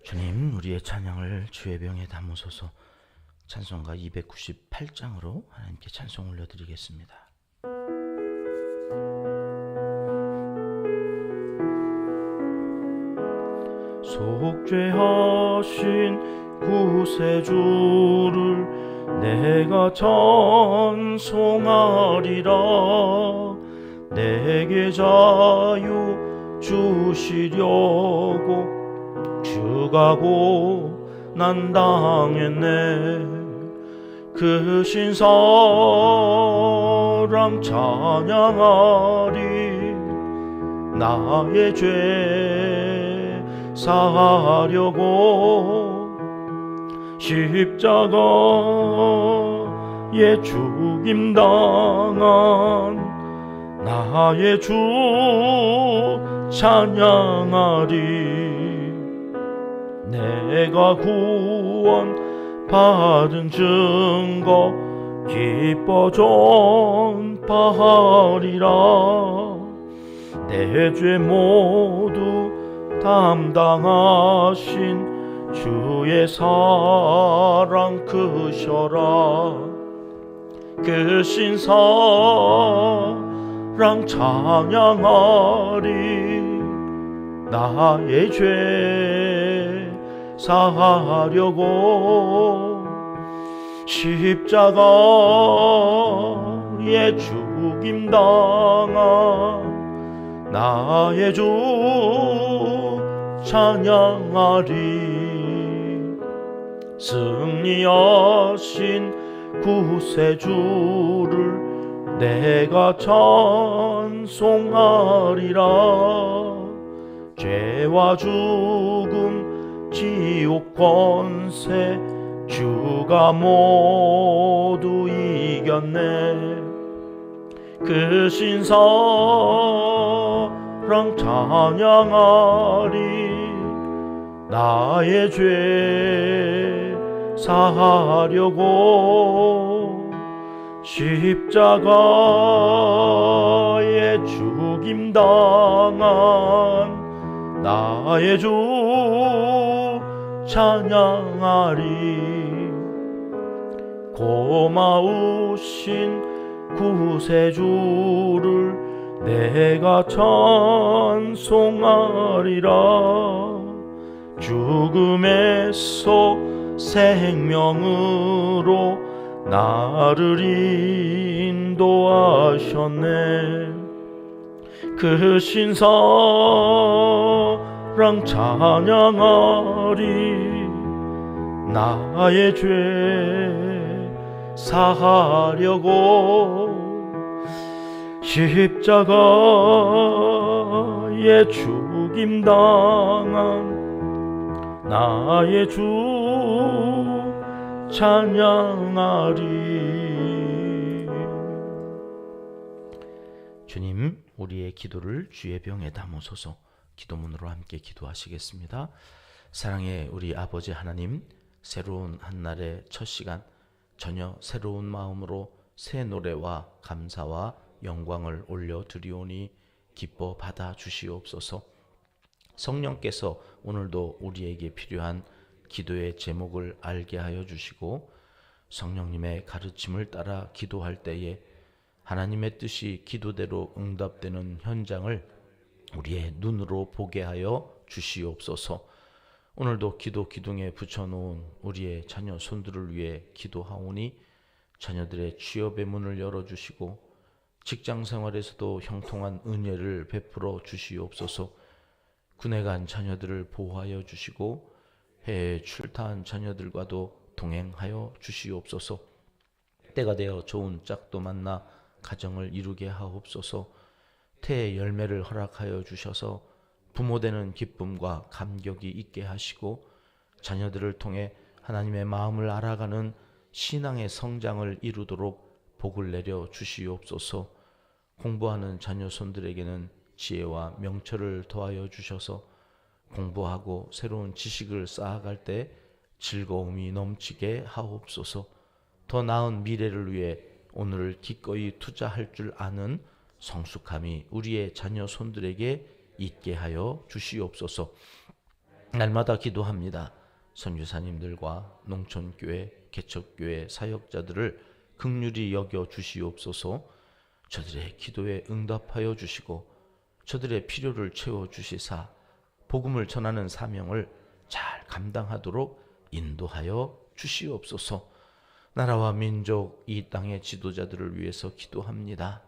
주님, 우리의 찬양을 주의 병에 담으소서. 찬송가 298장으로 하나님께 찬송 올려드리겠습니다. 속죄하신 구세주를 내가 찬송하리라. 내게 자유 주시려고 주가고 난 당했네. 그 신사랑 찬양하리. 나의 죄 사하려고 십자가에 죽임당한 나의 주 찬양하리. 내가 구원 받은 증거 기뻐 전파하리라. 내 죄 모두 담당하신 주의 사랑 크셔라. 그 신사랑 찬양하리. 나의 죄 사하려고 십자가에 죽임당한 나의 주 찬양하리. 승리하신 구세주를 내가 찬송하리라. 죄와 죽음 지옥 권세 주가 모두 이겼네. 그 신사랑 찬양하리. 나의 죄 사하려고 십자가에 죽임당한 나의 주 찬양하리. 고마우신 구세주를 내가 찬송하리라. 죽음에서 생명으로 나를 인도하셨네. 그 신사랑 찬양하리. 나의 죄 사하려고 십자가에 죽임당한 나의 주 찬양하리. 주님, 우리의 기도를 주의 병에 담으소서. 기도문으로 함께 기도하시겠습니다. 사랑의 우리 아버지 하나님, 새로운 한날의 첫 시간, 전혀 새로운 마음으로 새 노래와 감사와 영광을 올려드리오니 기뻐 받아 주시옵소서. 성령께서 오늘도 우리에게 필요한 기도의 제목을 알게 하여 주시고, 성령님의 가르침을 따라 기도할 때에 하나님의 뜻이 기도대로 응답되는 현장을 우리의 눈으로 보게 하여 주시옵소서. 오늘도 기도 기둥에 붙여놓은 우리의 자녀 손들을 위해 기도하오니 자녀들의 취업의 문을 열어주시고 직장생활에서도 형통한 은혜를 베풀어 주시옵소서. 군에 간 자녀들을 보호하여 주시고 해외 출타한 자녀들과도 동행하여 주시옵소서. 때가 되어 좋은 짝도 만나 가정을 이루게 하옵소서. 태의 열매를 허락하여 주셔서 부모되는 기쁨과 감격이 있게 하시고 자녀들을 통해 하나님의 마음을 알아가는 신앙의 성장을 이루도록 복을 내려 주시옵소서. 공부하는 자녀 손들에게는 지혜와 명철을 더하여 주셔서 공부하고 새로운 지식을 쌓아갈 때 즐거움이 넘치게 하옵소서. 더 나은 미래를 위해 오늘을 기꺼이 투자할 줄 아는 성숙함이 우리의 자녀 손들에게 있게 하여 주시옵소서. 날마다 기도합니다. 선교사님들과 농촌교회, 개척교회 사역자들을 긍휼히 여겨 주시옵소서. 저들의 기도에 응답하여 주시고 저들의 필요를 채워 주시사 복음을 전하는 사명을 잘 감당하도록 인도하여 주시옵소서. 나라와 민족, 이 땅의 지도자들을 위해서 기도합니다.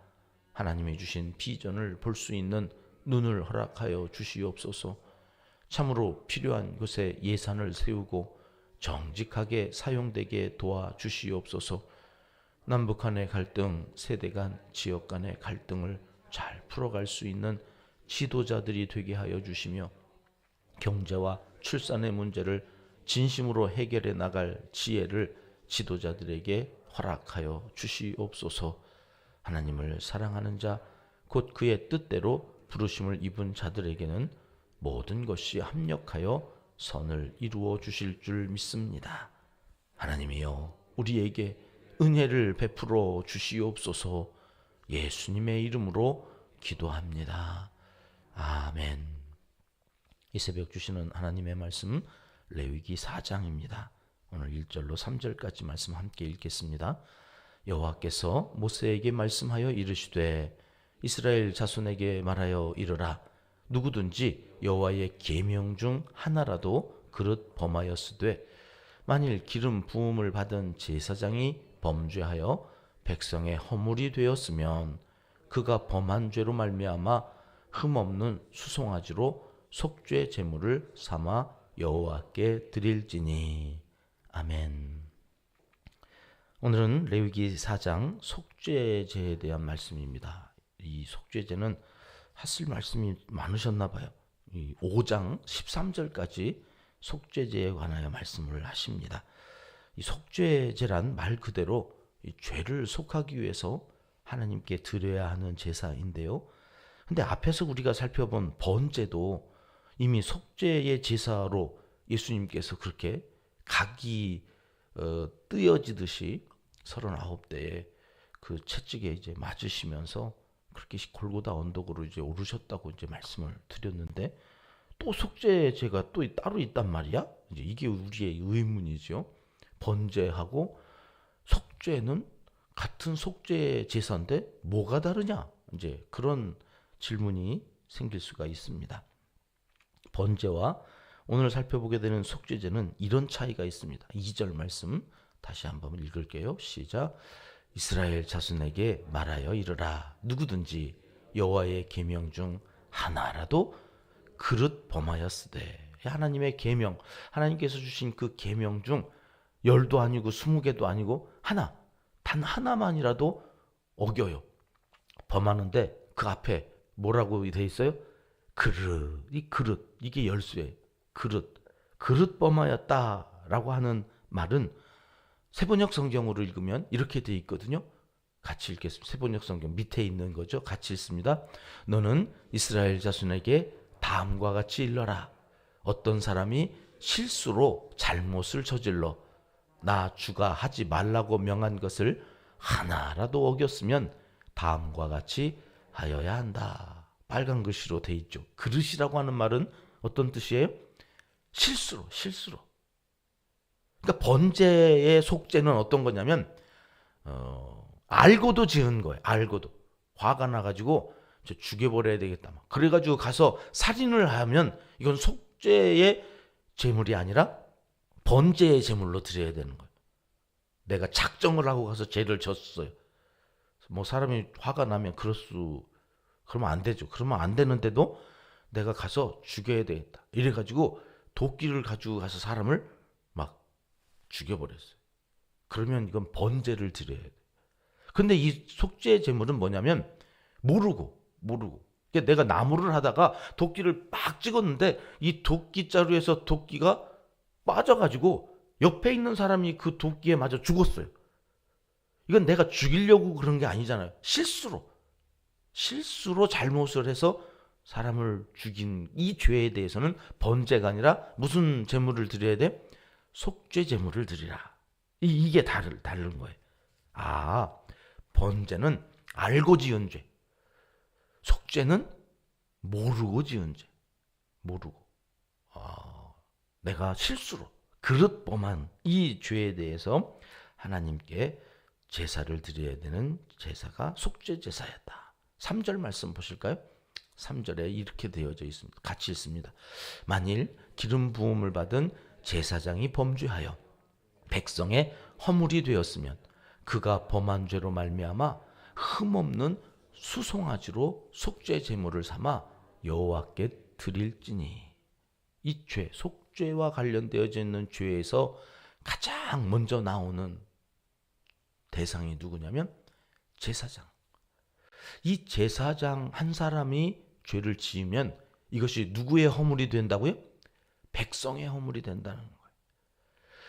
하나님이 주신 비전을 볼 수 있는 눈을 허락하여 주시옵소서. 참으로 필요한 곳에 예산을 세우고 정직하게 사용되게 도와주시옵소서. 남북 간의 갈등, 세대 간, 지역 간의 갈등을 잘 풀어갈 수 있는 지도자들이 되게 하여 주시며 경제와 출산의 문제를 진심으로 해결해 나갈 지혜를 지도자들에게 허락하여 주시옵소서. 하나님을 사랑하는 자, 곧 그의 뜻대로 부르심을 입은 자들에게는 모든 것이 합력하여 선을 이루어 주실 줄 믿습니다. 하나님이여, 우리에게 은혜를 베풀어 주시옵소서. 예수님의 이름으로 기도합니다. 아멘. 이 새벽 주시는 하나님의 말씀, 레위기 4장입니다. 오늘 1절로 3절까지 말씀 함께 읽겠습니다. 여호와께서 모세에게 말씀하여 이르시되 이스라엘 자손에게 말하여 이르라. 누구든지 여호와의 계명 중 하나라도 그릇 범하였으되 만일 기름 부음을 받은 제사장이 범죄하여 백성의 허물이 되었으면 그가 범한 죄로 말미암아 흠없는 수송아지로 속죄 제물을 삼아 여호와께 드릴지니. 아멘. 오늘은 레위기 4장 속죄제에 대한 말씀입니다. 이 속죄제는 하실 말씀이 많으셨나 봐요. 이 5장 13절까지 속죄제에 관하여 말씀을 하십니다. 이 속죄제란 말 그대로 이 죄를 속하기 위해서 하나님께 드려야 하는 제사인데요. 근데 앞에서 우리가 살펴본 번제도 이미 속죄의 제사로 예수님께서 그렇게 각이 띄어지듯이 39대에 그 채찍에 이제 맞으시면서 그렇게 골고다 언덕으로 이제 오르셨다고 이제 말씀을 드렸는데, 또 속죄제가 또 따로 있단 말이야? 이제 이게 우리의 의문이죠. 번제하고 속죄는 같은 속죄 제사인데 뭐가 다르냐? 이제 그런 질문이 생길 수가 있습니다. 번제와 오늘 살펴보게 되는 속죄제는 이런 차이가 있습니다. 2절 말씀 다시 한번 읽을게요. 시작. 이스라엘 자손에게 말하여 이르라. 누구든지 여호와의 계명 중 하나라도 그릇 범하였으되. 하나님의 계명, 하나님께서 주신 그 계명 중 10도 아니고 20개도 아니고 하나, 단 하나만이라도 어겨요. 범하는데 그 앞에 뭐라고 돼 있어요? 그릇. 이 그릇, 이게 열쇠. 그릇 범하였다라고 하는 말은 세번역 성경으로 읽으면 이렇게 돼 있거든요. 같이 읽겠습니다. 세번역 성경 밑에 있는 거죠. 같이 읽습니다. 너는 이스라엘 자손에게 다음과 같이 일러라. 어떤 사람이 실수로 잘못을 저질러 나 주가 하지 말라고 명한 것을 하나라도 어겼으면 다음과 같이 하여야 한다. 빨간 글씨로 돼 있죠. 그릇이라고 하는 말은 어떤 뜻이에요? 실수로. 그러니까 번제의 속죄는 어떤 거냐면 알고도 지은 거예요. 알고도. 화가 나가지고 저 죽여버려야 되겠다. 그래가지고 가서 살인을 하면 이건 속죄의 제물이 아니라 번제의 제물로 드려야 되는 거예요. 내가 작정을 하고 가서 죄를 졌어요. 뭐 사람이 화가 나면 그러면 안 되죠. 그러면 안 되는데도 내가 가서 죽여야 되겠다. 이래가지고 도끼를 가지고 가서 사람을 막 죽여버렸어요. 그러면 이건 번제를 드려야 돼. 근데 이 속죄 제물은 뭐냐면 모르고. 그러니까 내가 나무를 하다가 도끼를 막 찍었는데 이 도끼자루에서 도끼가 빠져가지고 옆에 있는 사람이 그 도끼에 맞아 죽었어요. 이건 내가 죽이려고 그런 게 아니잖아요. 실수로 잘못을 해서 사람을 죽인 이 죄에 대해서는 번제가 아니라 무슨 제물을 드려야 돼? 속죄 제물을 드리라. 이게 다른 거예요. 아, 번제는 알고 지은 죄. 속죄는 모르고 지은 죄. 모르고. 내가 실수로 그릇 범한 이 죄에 대해서 하나님께 제사를 드려야 되는 제사가 속죄 제사였다. 3절 말씀 보실까요? 3절에 이렇게 되어져 있습니다. 같이 읽습니다. 만일 기름 부음을 받은 제사장이 범죄하여 백성의 허물이 되었으면 그가 범한 죄로 말미암아 흠없는 수송아지로 속죄 제물을 삼아 여호와께 드릴지니. 이 죄, 속죄와 관련되어져 있는 죄에서 가장 먼저 나오는 대상이 누구냐면 제사장. 이 제사장 한 사람이 죄를 지으면 이것이 누구의 허물이 된다고요? 백성의 허물이 된다는 거예요.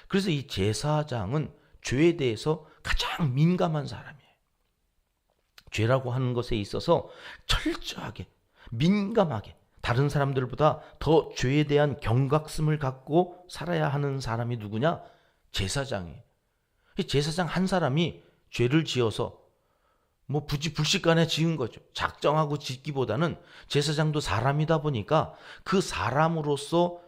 그래서 이 제사장은 죄에 대해서 가장 민감한 사람이에요. 죄라고 하는 것에 있어서 철저하게, 민감하게, 다른 사람들보다 더 죄에 대한 경각심을 갖고 살아야 하는 사람이 누구냐? 제사장이에요. 제사장 한 사람이 죄를 지어서 뭐 부지불식간에 지은 거죠. 작정하고 짓기보다는 제사장도 사람이다 보니까 그 사람으로서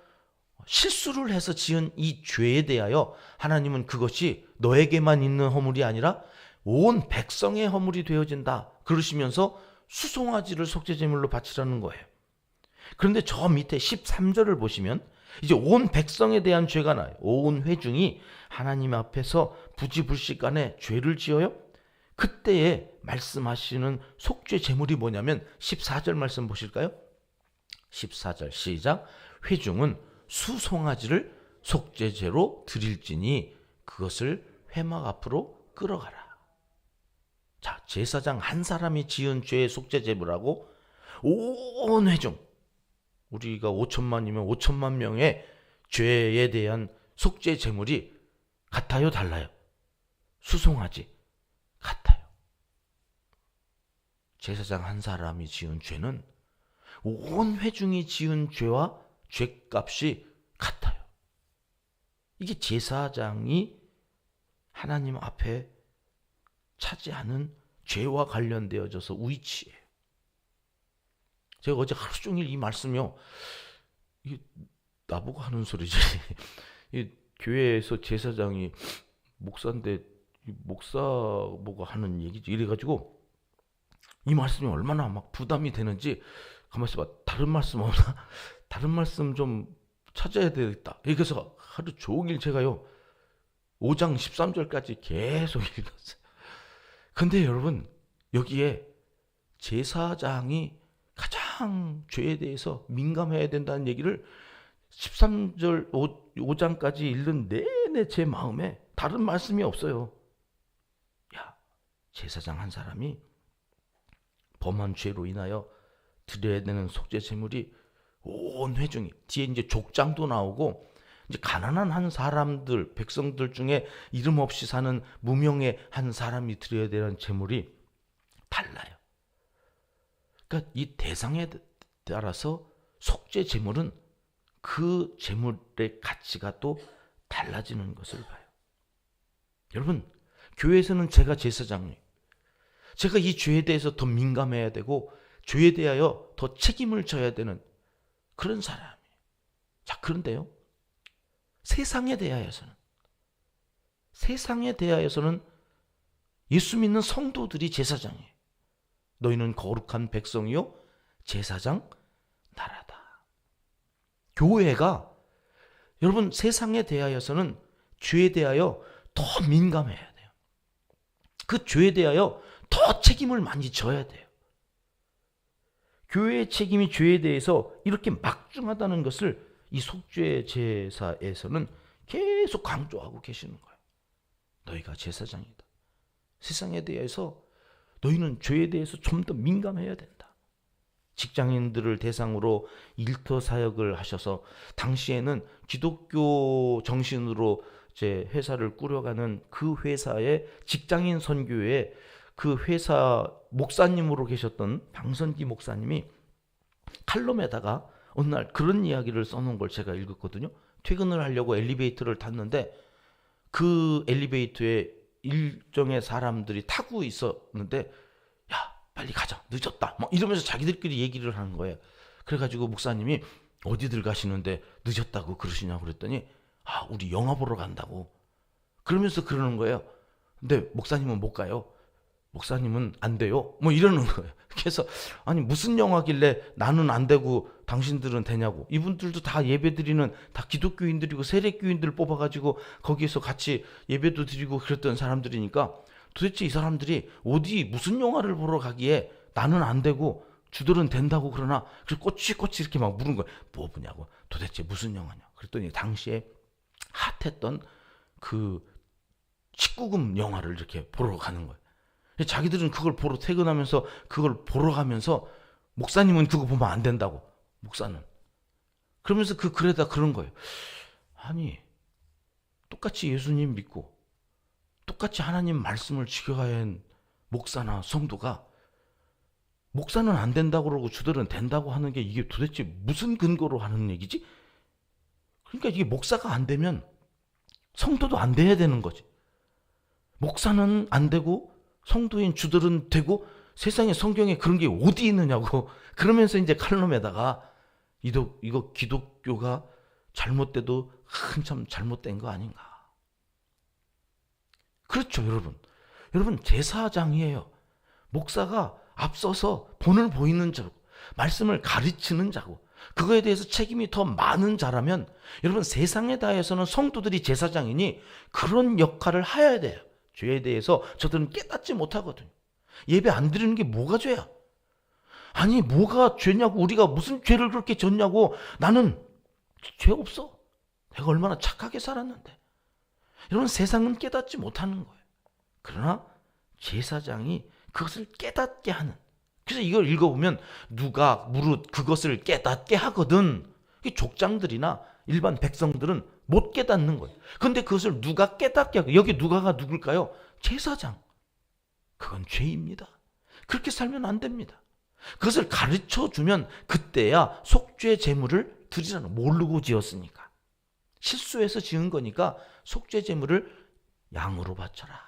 실수를 해서 지은 이 죄에 대하여 하나님은 그것이 너에게만 있는 허물이 아니라 온 백성의 허물이 되어진다. 그러시면서 수송아지를 속죄제물로 바치라는 거예요. 그런데 저 밑에 13절을 보시면 이제 온 백성에 대한 죄가 나요. 온 회중이 하나님 앞에서 부지불식간에 죄를 지어요. 그때에 말씀하시는 속죄 제물이 뭐냐면 14절 말씀 보실까요? 14절 시작. 회중은 수송아지를 속죄제로 드릴지니 그것을 회막 앞으로 끌어가라. 자, 제사장 한 사람이 지은 죄의 속죄 제물하고 온 회중, 우리가 5천만이면 5천만 명의 죄에 대한 속죄 제물이 같아요, 달라요? 수송아지 같아요. 제사장 한 사람이 지은 죄는 온 회중이 지은 죄와 죄값이 같아요. 이게 제사장이 하나님 앞에 차지하는 죄와 관련되어져서 위치예요. 제가 어제 하루 종일 이 말씀이요. 이게 나보고 하는 소리지. 이 교회에서 제사장이 목사인데 목사 보고 하는 얘기지. 이래가지고 이 말씀이 얼마나 막 부담이 되는지 가만히 있어봐. 다른 말씀 없나? 다른 말씀 좀 찾아야 되겠다. 그래서 하루 종일 제가요 5장 13절까지 계속 읽었어요. 근데 여러분 여기에 제사장이 가장 죄에 대해서 민감해야 된다는 얘기를 13절 5장까지 읽는 내내 제 마음에 다른 말씀이 없어요. 야, 제사장 한 사람이 범한 죄로 인하여 드려야 되는 속죄 제물이 온 회중이, 뒤에 이제 족장도 나오고 이제 가난한 한 사람들, 백성들 중에 이름 없이 사는 무명의 한 사람이 드려야 되는 제물이 달라요. 그러니까 이 대상에 따라서 속죄 제물은 그 제물의 가치가 또 달라지는 것을 봐요. 여러분, 교회에서는 제가 제사장이에요. 제가 이 죄에 대해서 더 민감해야 되고 죄에 대하여 더 책임을 져야 되는 그런 사람이에요. 자, 그런데요. 세상에 대하여서는 예수 믿는 성도들이 제사장이에요. 너희는 거룩한 백성이요 제사장 나라다. 교회가 여러분 세상에 대하여서는 죄에 대하여 더 민감해야 돼요. 그 죄에 대하여 더 책임을 많이 져야 돼요. 교회의 책임이 죄에 대해서 이렇게 막중하다는 것을 이 속죄 제사에서는 계속 강조하고 계시는 거예요. 너희가 제사장이다. 세상에 대해서 너희는 죄에 대해서 좀 더 민감해야 된다. 직장인들을 대상으로 일터 사역을 하셔서 당시에는 기독교 정신으로 이제 회사를 꾸려가는 그 회사의 직장인 선교회 그 회사 목사님으로 계셨던 방선기 목사님이 칼럼에다가 어느 날 그런 이야기를 써놓은 걸 제가 읽었거든요. 퇴근을 하려고 엘리베이터를 탔는데 그 엘리베이터에 일정의 사람들이 타고 있었는데 야 빨리 가자 늦었다 막 이러면서 자기들끼리 얘기를 하는 거예요. 그래가지고 목사님이 어디들 가시는데 늦었다고 그러시냐고 그랬더니 우리 영화 보러 간다고. 그러면서 그러는 거예요. 근데 목사님은 못 가요. 목사님은 안 돼요. 뭐 이러는 거예요. 그래서 아니 무슨 영화길래 나는 안 되고 당신들은 되냐고. 이분들도 다 예배드리는 다 기독교인들이고 세례교인들 뽑아가지고 거기에서 같이 예배도 드리고 그랬던 사람들이니까 도대체 이 사람들이 어디 무슨 영화를 보러 가기에 나는 안 되고 주들은 된다고 그러나. 그래서 꼬치꼬치 이렇게 막 물은 거예요. 뭐 보냐고. 도대체 무슨 영화냐. 그랬더니 당시에 핫했던 그 19금 영화를 이렇게 보러 가는 거예요. 자기들은 그걸 보러 퇴근하면서 그걸 보러 가면서 목사님은 그거 보면 안 된다고. 목사는. 그러면서 그 글에다 그런 거예요. 아니 똑같이 예수님 믿고 똑같이 하나님 말씀을 지켜가야 하는 목사나 성도가 목사는 안 된다고 그러고 주들은 된다고 하는 게 이게 도대체 무슨 근거로 하는 얘기지? 그러니까 이게 목사가 안 되면 성도도 안 돼야 되는 거지. 목사는 안 되고 성도인 주들은 되고 세상에 성경에 그런 게 어디 있느냐고. 그러면서 이제 칼럼에다가 이거 기독교가 잘못돼도 한참 잘못된 거 아닌가. 그렇죠, 여러분. 여러분 제사장이에요. 목사가 앞서서 본을 보이는 자고 말씀을 가르치는 자고 그거에 대해서 책임이 더 많은 자라면 여러분 세상에 다해서는 성도들이 제사장이니 그런 역할을 해야 돼요. 죄에 대해서 저들은 깨닫지 못하거든요. 예배 안 드리는 게 뭐가 죄야? 아니 뭐가 죄냐고. 우리가 무슨 죄를 그렇게 졌냐고. 나는 죄 없어. 내가 얼마나 착하게 살았는데. 여러분 세상은 깨닫지 못하는 거예요. 그러나 제사장이 그것을 깨닫게 하는. 그래서 이걸 읽어보면 누가 무릇 그것을 깨닫게 하거든. 족장들이나 일반 백성들은 못 깨닫는 거예요. 그런데 그것을 누가 깨닫게 하고. 여기 누가가 누굴까요? 제사장. 그건 죄입니다. 그렇게 살면 안 됩니다. 그것을 가르쳐주면 그때야 속죄 제물을 드리라는. 모르고 지었으니까. 실수해서 지은 거니까 속죄 제물을 양으로 바쳐라.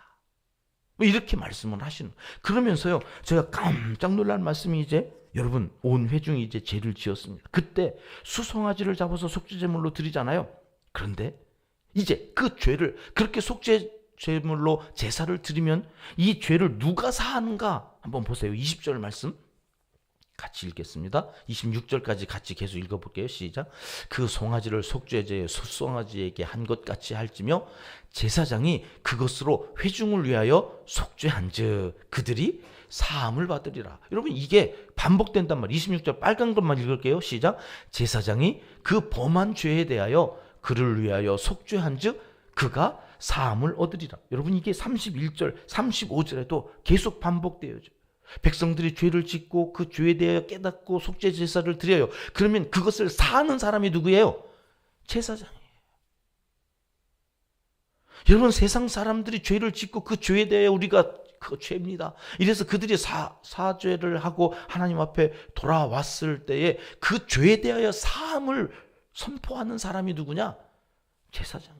뭐 이렇게 말씀을 하시는. 그러면서요 제가 깜짝 놀란 말씀이 이제 여러분 온 회중이 이제 죄를 지었습니다. 그때 수송아지를 잡아서 속죄제물로 드리잖아요. 그런데 이제 그 죄를 그렇게 속죄제물로 제사를 드리면 이 죄를 누가 사하는가 한번 보세요. 20절 말씀 같이 읽겠습니다. 26절까지 같이 계속 읽어볼게요. 시작. 그 송아지를 속죄제의 소송아지에게 한 것 같이 할지며 제사장이 그것으로 회중을 위하여 속죄한즉 그들이 사함을 받으리라. 여러분 이게 반복된단 말이에요. 26절 빨간 것만 읽을게요. 시작. 제사장이 그 범한 죄에 대하여 그를 위하여 속죄한즉 그가 사함을 얻으리라. 여러분 이게 31절 35절에도 계속 반복돼요. 백성들이 죄를 짓고 그 죄에 대하여 깨닫고 속죄 제사를 드려요. 그러면 그것을 사하는 사람이 누구예요? 제사장이에요. 여러분 세상 사람들이 죄를 짓고 그 죄에 대하여 우리가 그거 죄입니다. 이래서 그들이 사죄를 하고 하나님 앞에 돌아왔을 때에 그 죄에 대하여 사함을 선포하는 사람이 누구냐? 제사장.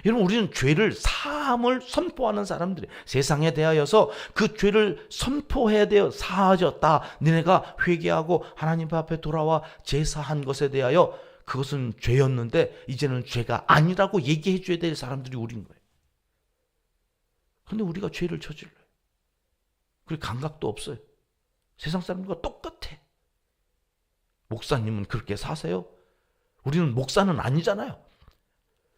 여러분 우리는 죄를 사함을 선포하는 사람들이 세상에 대하여서 그 죄를 선포해야 돼요. 사하졌다. 너네가 회개하고 하나님 앞에 돌아와 제사한 것에 대하여 그것은 죄였는데 이제는 죄가 아니라고 얘기해 줘야 될 사람들이 우린 거예요. 그런데 우리가 죄를 저질러요. 그리고 감각도 없어요. 세상 사람들과 똑같아. 목사님은 그렇게 사세요? 우리는 목사는 아니잖아요.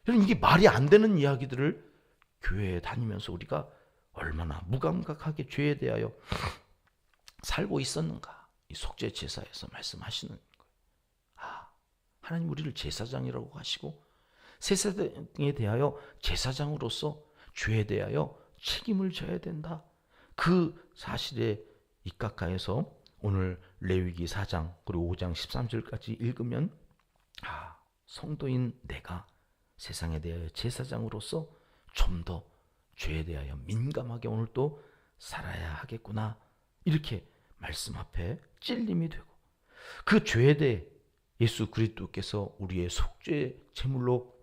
여러분 이게 말이 안 되는 이야기들을 교회에 다니면서 우리가 얼마나 무감각하게 죄에 대하여 살고 있었는가. 이 속죄 제사에서 말씀하시는 거예요. 하나님 우리를 제사장이라고 하시고 세상에 대하여 제사장으로서 죄에 대하여 책임을 져야 된다. 그 사실에 입각하여서 오늘 레위기 4장 그리고 5장 13절까지 읽으면 성도인 내가 세상에 대하여 제사장으로서 좀 더 죄에 대하여 민감하게 오늘 또 살아야 하겠구나. 이렇게 말씀 앞에 찔림이 되고 그 죄에 대해 예수 그리스도께서 우리의 속죄 제물로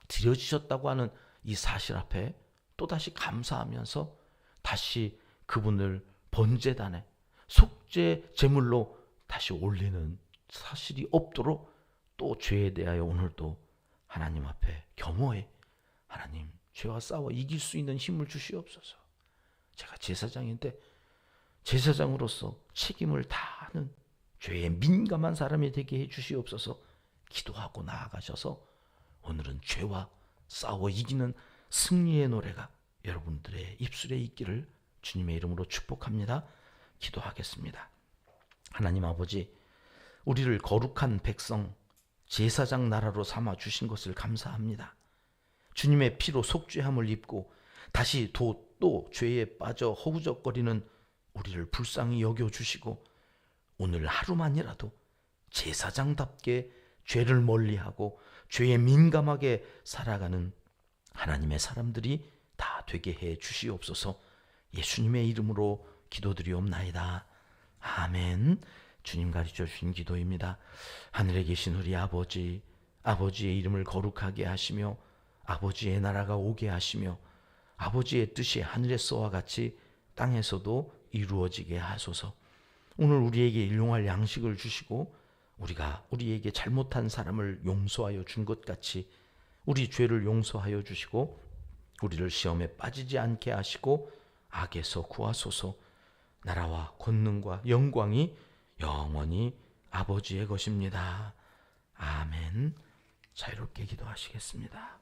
드려지셨다고 하는 이 사실 앞에 또다시 감사하면서 다시 그분을 번제단에 속죄 제물로 다시 올리는 사실이 없도록 또 죄에 대하여 오늘도 하나님 앞에 겸허해 하나님 죄와 싸워 이길 수 있는 힘을 주시옵소서. 제가 제사장인데 제사장으로서 책임을 다하는 죄에 민감한 사람이 되게 해 주시옵소서. 기도하고 나아가셔서 오늘은 죄와 싸워 이기는 승리의 노래가 여러분들의 입술에 있기를 주님의 이름으로 축복합니다. 기도하겠습니다. 하나님 아버지, 우리를 거룩한 백성 제사장 나라로 삼아 주신 것을 감사합니다. 주님의 피로 속죄함을 입고 다시 또 죄에 빠져 허우적거리는 우리를 불쌍히 여겨주시고 오늘 하루만이라도 제사장답게 죄를 멀리하고 죄에 민감하게 살아가는 하나님의 사람들이 다 되게 해 주시옵소서. 예수님의 이름으로 기도드리옵나이다. 아멘. 주님 가르쳐 주신 기도입니다. 하늘에 계신 우리 아버지, 아버지의 이름을 거룩하게 하시며 아버지의 나라가 오게 하시며 아버지의 뜻이 하늘에서와 같이 땅에서도 이루어지게 하소서. 오늘 우리에게 일용할 양식을 주시고 우리가 우리에게 잘못한 사람을 용서하여 준 것 같이 우리 죄를 용서하여 주시고 우리를 시험에 빠지지 않게 하시고 악에서 구하소서. 나라와 권능과 영광이 영원히 아버지의 것입니다. 아멘. 자유롭게 기도하시겠습니다.